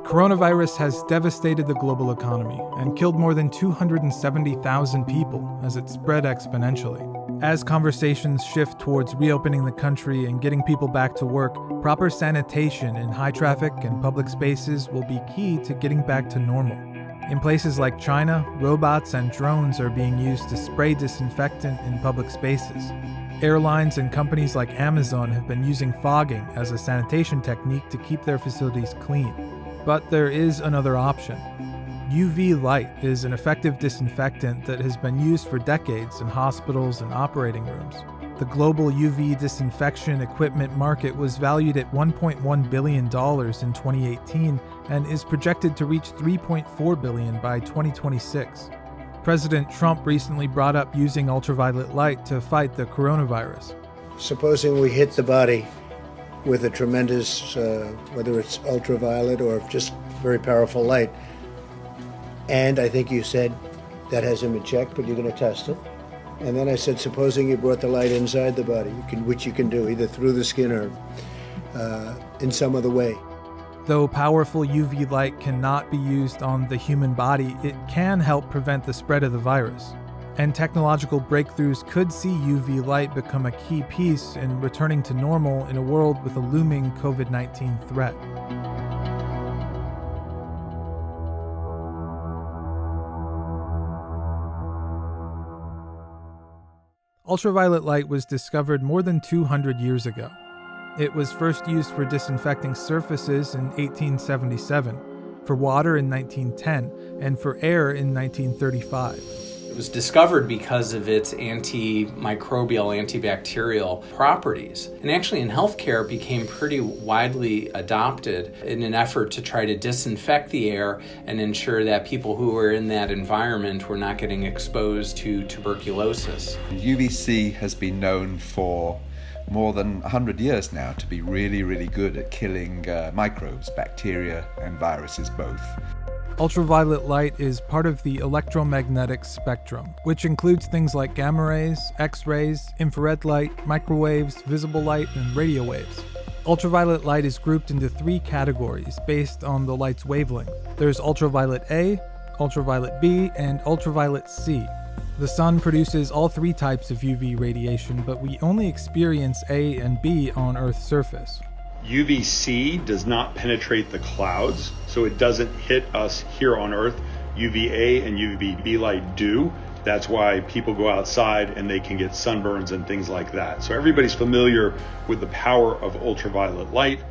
Coronavirus has devastated the global economy and killed more than 270,000 people as it spread exponentially. As conversations shift towards reopening the country and getting people back to work, proper sanitation in high traffic and public spaces will be key to getting back to normal. In places like China, robots and drones are being used to spray disinfectant in public spaces. Airlines and companies like Amazon have been using fogging as a sanitation technique to keep their facilities clean. But there is another option. UV light is an effective disinfectant that has been used for decades in hospitals and operating rooms. The global UV disinfection equipment market was valued at $1.1 billion in 2018 and is projected to reach $3.4 billion by 2026. President Trump recently brought up using ultraviolet light to fight the coronavirus. Supposing we hit the body with a tremendous, whether it's ultraviolet or just very powerful light. And I think you said that hasn't been checked, but you're going to test it. And then I said, supposing you brought the light inside the body, which you can do either through the skin or in some other way. Though powerful UV light cannot be used on the human body, it can help prevent the spread of the virus. And technological breakthroughs could see UV light become a key piece in returning to normal in a world with a looming COVID-19 threat. Ultraviolet light was discovered more than 200 years ago. It was first used for disinfecting surfaces in 1877, for water in 1910, and for air in 1935. It was discovered because of its antimicrobial, antibacterial properties. And actually in healthcare, it became pretty widely adopted in an effort to try to disinfect the air and ensure that people who were in that environment were not getting exposed to tuberculosis. UVC has been known for more than 100 years now to be really, really good at killing microbes, bacteria and viruses both. Ultraviolet light is part of the electromagnetic spectrum, which includes things like gamma rays, X-rays, infrared light, microwaves, visible light, and radio waves. Ultraviolet light is grouped into 3 categories based on the light's wavelength. There's ultraviolet A, ultraviolet B, and ultraviolet C. The sun produces all 3 types of UV radiation, but we only experience A and B on Earth's surface. UVC does not penetrate the clouds, so it doesn't hit us here on Earth. UVA and UVB light do. That's why people go outside and they can get sunburns and things like that. So everybody's familiar with the power of ultraviolet light.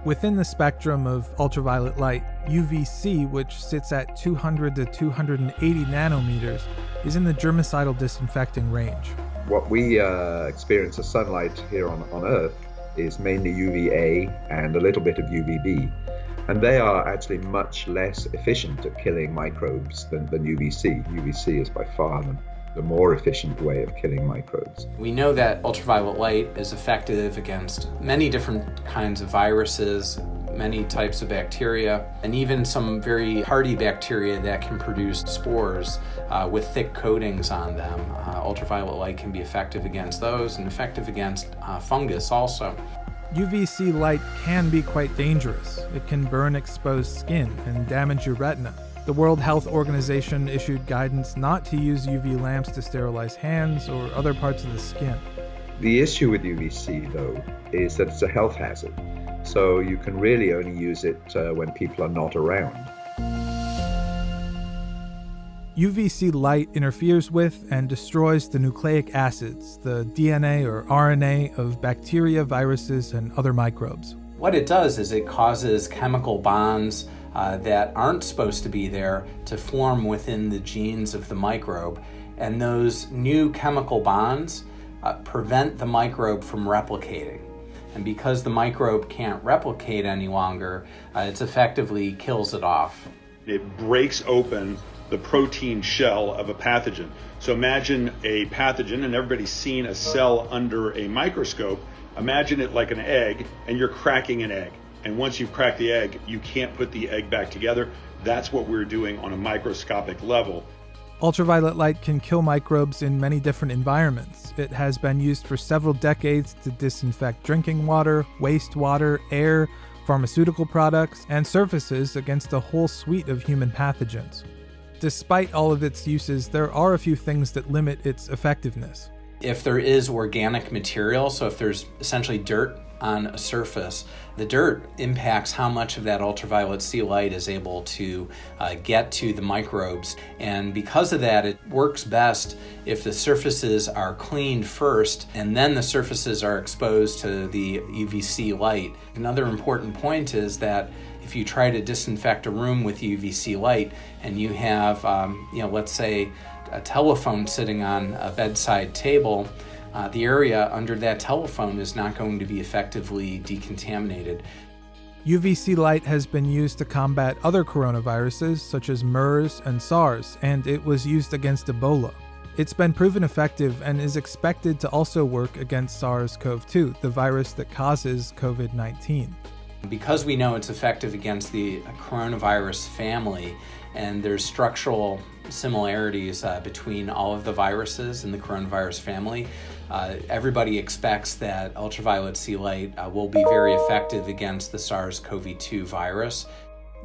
Within the spectrum of ultraviolet light, UVC, which sits at 200 to 280 nanometers, is in the germicidal disinfecting range. What we experience as sunlight here on Earth is mainly UVA and a little bit of UVB. And they are actually much less efficient at killing microbes than UVC. UVC is by far the more efficient way of killing microbes. We know that ultraviolet light is effective against many different kinds of viruses, many types of bacteria, and even some very hardy bacteria that can produce spores with thick coatings on them. Ultraviolet light can be effective against those and effective against fungus also. UVC light can be quite dangerous. It can burn exposed skin and damage your retina. The World Health Organization issued guidance not to use UV lamps to sterilize hands or other parts of the skin. The issue with UVC, though, is that it's a health hazard. So you can really only use it when people are not around. UVC light interferes with and destroys the nucleic acids, the DNA or RNA of bacteria, viruses, and other microbes. What it does is it causes chemical bonds that aren't supposed to be there to form within the genes of the microbe. And those new chemical bonds prevent the microbe from replicating. And because the microbe can't replicate any longer, it effectively kills it off. It breaks open the protein shell of a pathogen. So imagine a pathogen, and everybody's seen a cell under a microscope. Imagine it like an egg, and you're cracking an egg. And once you've cracked the egg, you can't put the egg back together. That's what we're doing on a microscopic level. Ultraviolet light can kill microbes in many different environments. It has been used for several decades to disinfect drinking water, wastewater, air, pharmaceutical products, and surfaces against a whole suite of human pathogens. Despite all of its uses, there are a few things that limit its effectiveness. If there is organic material, so if there's essentially dirt on a surface, the dirt impacts how much of that ultraviolet C light is able to get to the microbes. And because of that, it works best if the surfaces are cleaned first and then the surfaces are exposed to the UVC light. Another important point is that if you try to disinfect a room with UVC light and you have, let's say a telephone sitting on a bedside table, the area under that telephone is not going to be effectively decontaminated. UVC light has been used to combat other coronaviruses such as MERS and SARS, and it was used against Ebola. It's been proven effective and is expected to also work against SARS-CoV-2, the virus that causes COVID-19. Because we know it's effective against the coronavirus family, and there's structural similarities between all of the viruses in the coronavirus family, everybody expects that ultraviolet C light will be very effective against the SARS-CoV-2 virus.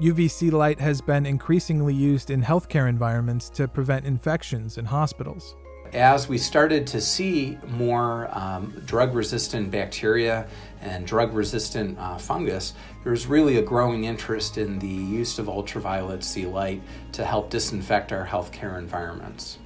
UVC light has been increasingly used in healthcare environments to prevent infections in hospitals. As we started to see more drug-resistant bacteria and drug-resistant fungus, there's really a growing interest in the use of ultraviolet C light to help disinfect our healthcare environments.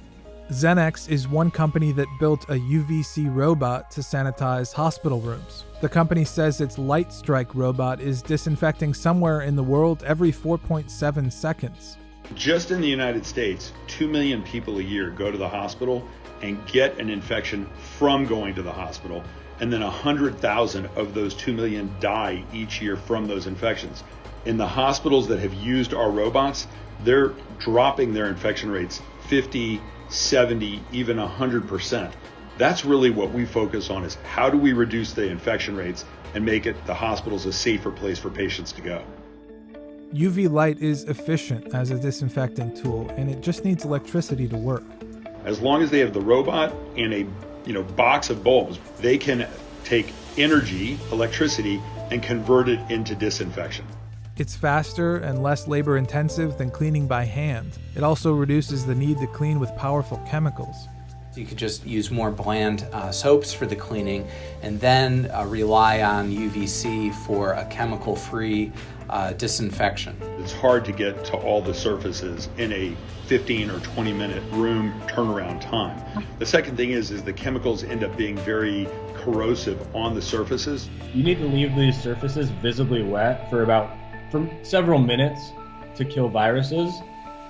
Xenex is one company that built a UVC robot to sanitize hospital rooms. The company says its Light Strike robot is disinfecting somewhere in the world every 4.7 seconds. Just in the United States, 2 million people a year go to the hospital and get an infection from going to the hospital, and then 100,000 of those 2 million die each year from those infections. In the hospitals that have used our robots, they're dropping their infection rates 50, 70, even 100%. That's really what we focus on, is how do we reduce the infection rates and make the hospitals a safer place for patients to go. UV light is efficient as a disinfectant tool, and it just needs electricity to work. As long as they have the robot and a box of bulbs, they can take energy, electricity, and convert it into disinfection. It's faster and less labor-intensive than cleaning by hand. It also reduces the need to clean with powerful chemicals. You could just use more bland soaps for the cleaning and then rely on UVC for a chemical-free disinfection. It's hard to get to all the surfaces in a 15 or 20 minute room turnaround time. The second thing is the chemicals end up being very corrosive on the surfaces. You need to leave these surfaces visibly wet for several minutes to kill viruses.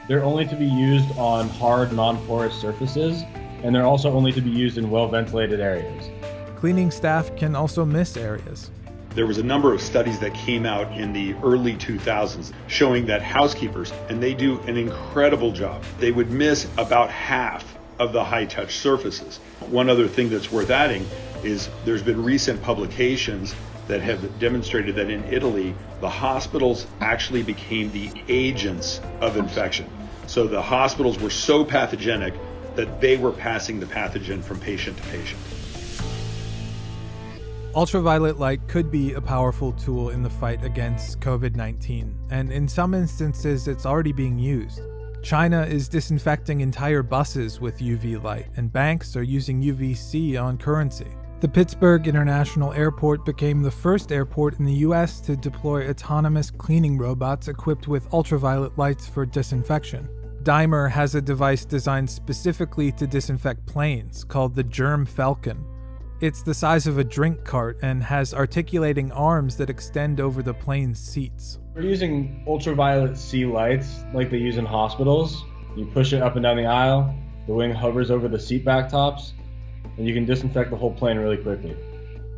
They're only to be used on hard, non-porous surfaces, and they're also only to be used in well-ventilated areas. Cleaning staff can also miss areas. There was a number of studies that came out in the early 2000s showing that housekeepers, and they do an incredible job, they would miss about half of the high-touch surfaces. One other thing that's worth adding is there's been recent publications that have demonstrated that in Italy, the hospitals actually became the agents of infection. So the hospitals were so pathogenic that they were passing the pathogen from patient to patient. Ultraviolet light could be a powerful tool in the fight against COVID-19, and in some instances it's already being used. China is disinfecting entire buses with UV light, and banks are using UVC on currency. The Pittsburgh International Airport became the first airport in the US to deploy autonomous cleaning robots equipped with ultraviolet lights for disinfection. Daimler has a device designed specifically to disinfect planes called the Germ Falcon. It's the size of a drink cart and has articulating arms that extend over the plane's seats. We're using ultraviolet C lights like they use in hospitals. You push it up and down the aisle, the wing hovers over the seat back tops, and you can disinfect the whole plane really quickly.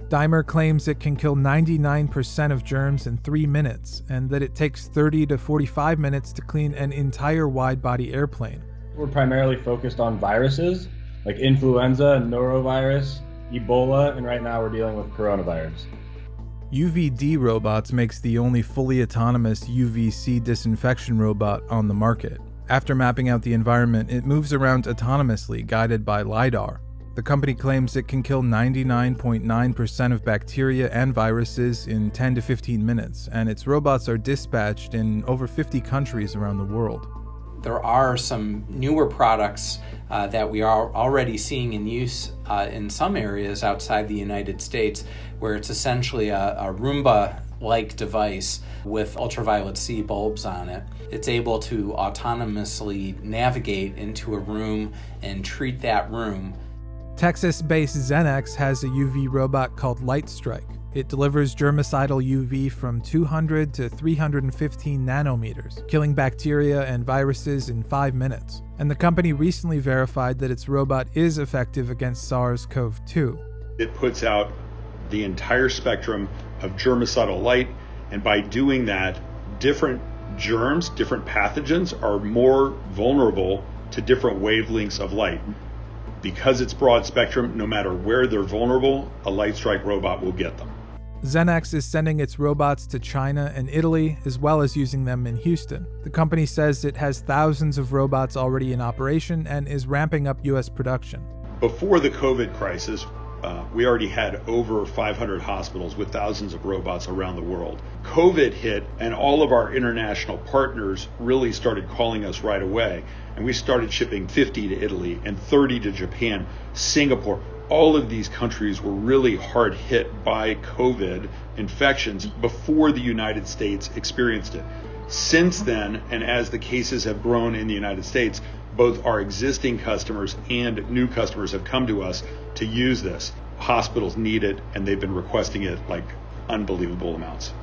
Daimler claims it can kill 99% of germs in 3 minutes, and that it takes 30 to 45 minutes to clean an entire wide-body airplane. We're primarily focused on viruses like influenza, norovirus, Ebola, and right now we're dealing with coronavirus. UVD Robots makes the only fully autonomous UVC disinfection robot on the market. After mapping out the environment, it moves around autonomously, guided by LiDAR. The company claims it can kill 99.9% of bacteria and viruses in 10 to 15 minutes, and its robots are dispatched in over 50 countries around the world. There are some newer products that we are already seeing in use in some areas outside the United States, where it's essentially a Roomba-like device with ultraviolet C bulbs on it. It's able to autonomously navigate into a room and treat that room. Texas-based Xenex has a UV robot called LightStrike. It delivers germicidal UV from 200 to 315 nanometers, killing bacteria and viruses in 5 minutes. And the company recently verified that its robot is effective against SARS-CoV-2. It puts out the entire spectrum of germicidal light, and by doing that, different germs, different pathogens are more vulnerable to different wavelengths of light. Because it's broad spectrum, no matter where they're vulnerable, a LightStrike robot will get them. Xenex is sending its robots to China and Italy, as well as using them in Houston. The company says it has thousands of robots already in operation and is ramping up U.S. production. Before the COVID crisis, we already had over 500 hospitals with thousands of robots around the world. COVID hit, and all of our international partners really started calling us right away. And we started shipping 50 to Italy and 30 to Japan, Singapore. All of these countries were really hard hit by COVID infections before the United States experienced it. Since then, and as the cases have grown in the United States, both our existing customers and new customers have come to us to use this. Hospitals need it, and they've been requesting it like unbelievable amounts.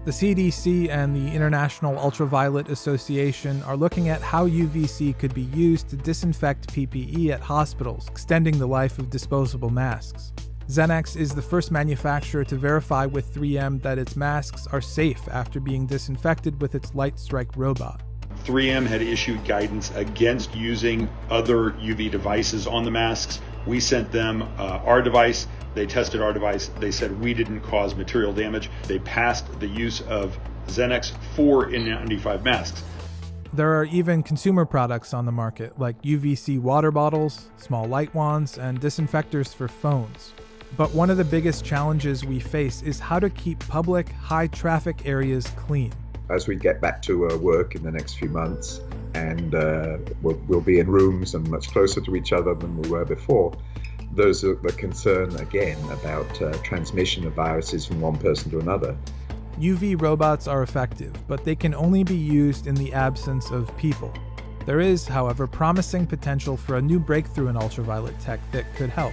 The CDC and the International Ultraviolet Association are looking at how UVC could be used to disinfect PPE at hospitals, extending the life of disposable masks. Xenex is the first manufacturer to verify with 3M that its masks are safe after being disinfected with its LightStrike robot. 3M had issued guidance against using other UV devices on the masks. We sent them our device. They tested our device. They said we didn't cause material damage. They passed the use of Xenex for N95 masks. There are even consumer products on the market, like UVC water bottles, small light wands, and disinfectors for phones. But one of the biggest challenges we face is how to keep public, high-traffic areas clean. As we get back to work in the next few months, and we'll be in rooms and much closer to each other than we were before, there's the concern again about transmission of viruses from one person to another. UV robots are effective, but they can only be used in the absence of people. There is, however, promising potential for a new breakthrough in ultraviolet tech that could help.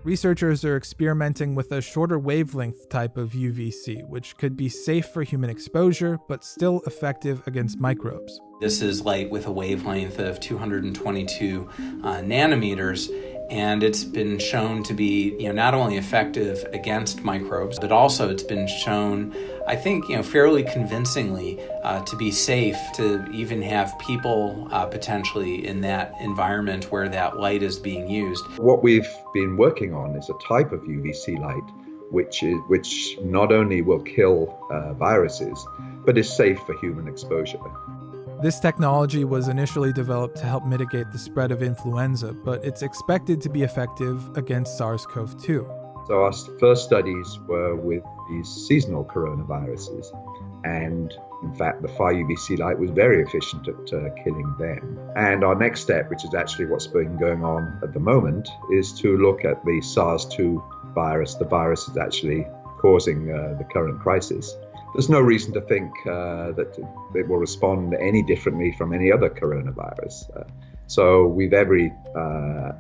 Researchers are experimenting with a shorter wavelength type of UVC, which could be safe for human exposure, but still effective against microbes. This is light with a wavelength of 222 nanometers, and it's been shown to be, not only effective against microbes, but also it's been shown, I think, fairly convincingly to be safe to even have people potentially in that environment where that light is being used. What we've been working on is a type of UVC light which not only will kill viruses, but is safe for human exposure. This technology was initially developed to help mitigate the spread of influenza, but it's expected to be effective against SARS-CoV-2. So our first studies were with these seasonal coronaviruses, and in fact the far UVC light was very efficient at killing them. And our next step, which is actually what's been going on at the moment, is to look at the SARS-2 virus, the virus that's actually causing the current crisis. There's no reason to think that it will respond any differently from any other coronavirus. So we've every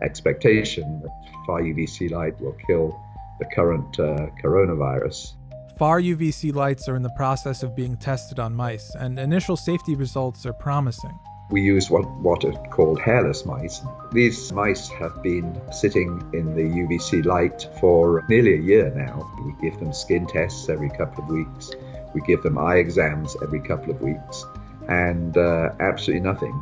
expectation that far UVC light will kill the current coronavirus. Far UVC lights are in the process of being tested on mice, and initial safety results are promising. We use what are called hairless mice. These mice have been sitting in the UVC light for nearly a year now. We give them skin tests every couple of weeks. We give them eye exams every couple of weeks, and absolutely nothing.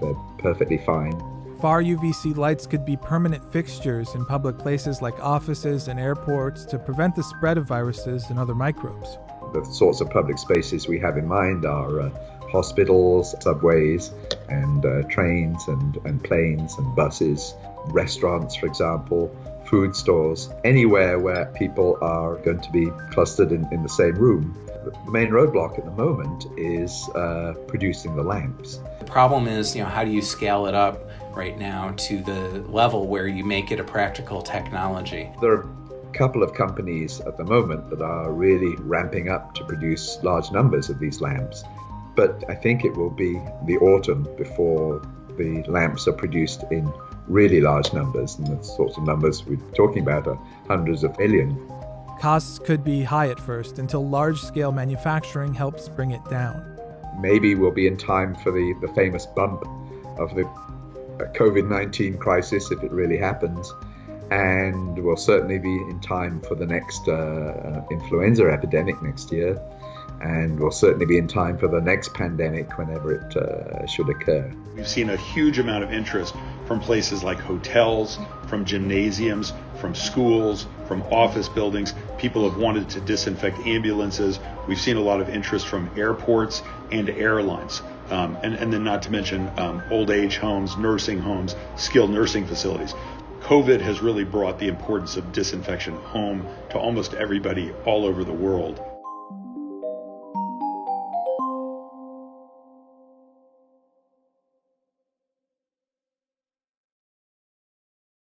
They're perfectly fine. Far UVC lights could be permanent fixtures in public places like offices and airports to prevent the spread of viruses and other microbes. The sorts of public spaces we have in mind are hospitals, subways, and trains and planes and buses, restaurants, for example, food stores, anywhere where people are going to be clustered in the same room. The main roadblock at the moment is producing the lamps. The problem is, how do you scale it up right now to the level where you make it a practical technology? There are a couple of companies at the moment that are really ramping up to produce large numbers of these lamps. But I think it will be the autumn before the lamps are produced in really large numbers, and the sorts of numbers we're talking about are hundreds of millions. Costs could be high at first until large-scale manufacturing helps bring it down. Maybe we'll be in time for the famous bump of the COVID-19 crisis, if it really happens, and we'll certainly be in time for the next influenza epidemic next year, and we'll certainly be in time for the next pandemic whenever it should occur. We've seen a huge amount of interest from places like hotels, from gymnasiums, from schools, from office buildings. People have wanted to disinfect ambulances. We've seen a lot of interest from airports and airlines. And then not to mention old age homes, nursing homes, skilled nursing facilities. COVID has really brought the importance of disinfection home to almost everybody all over the world.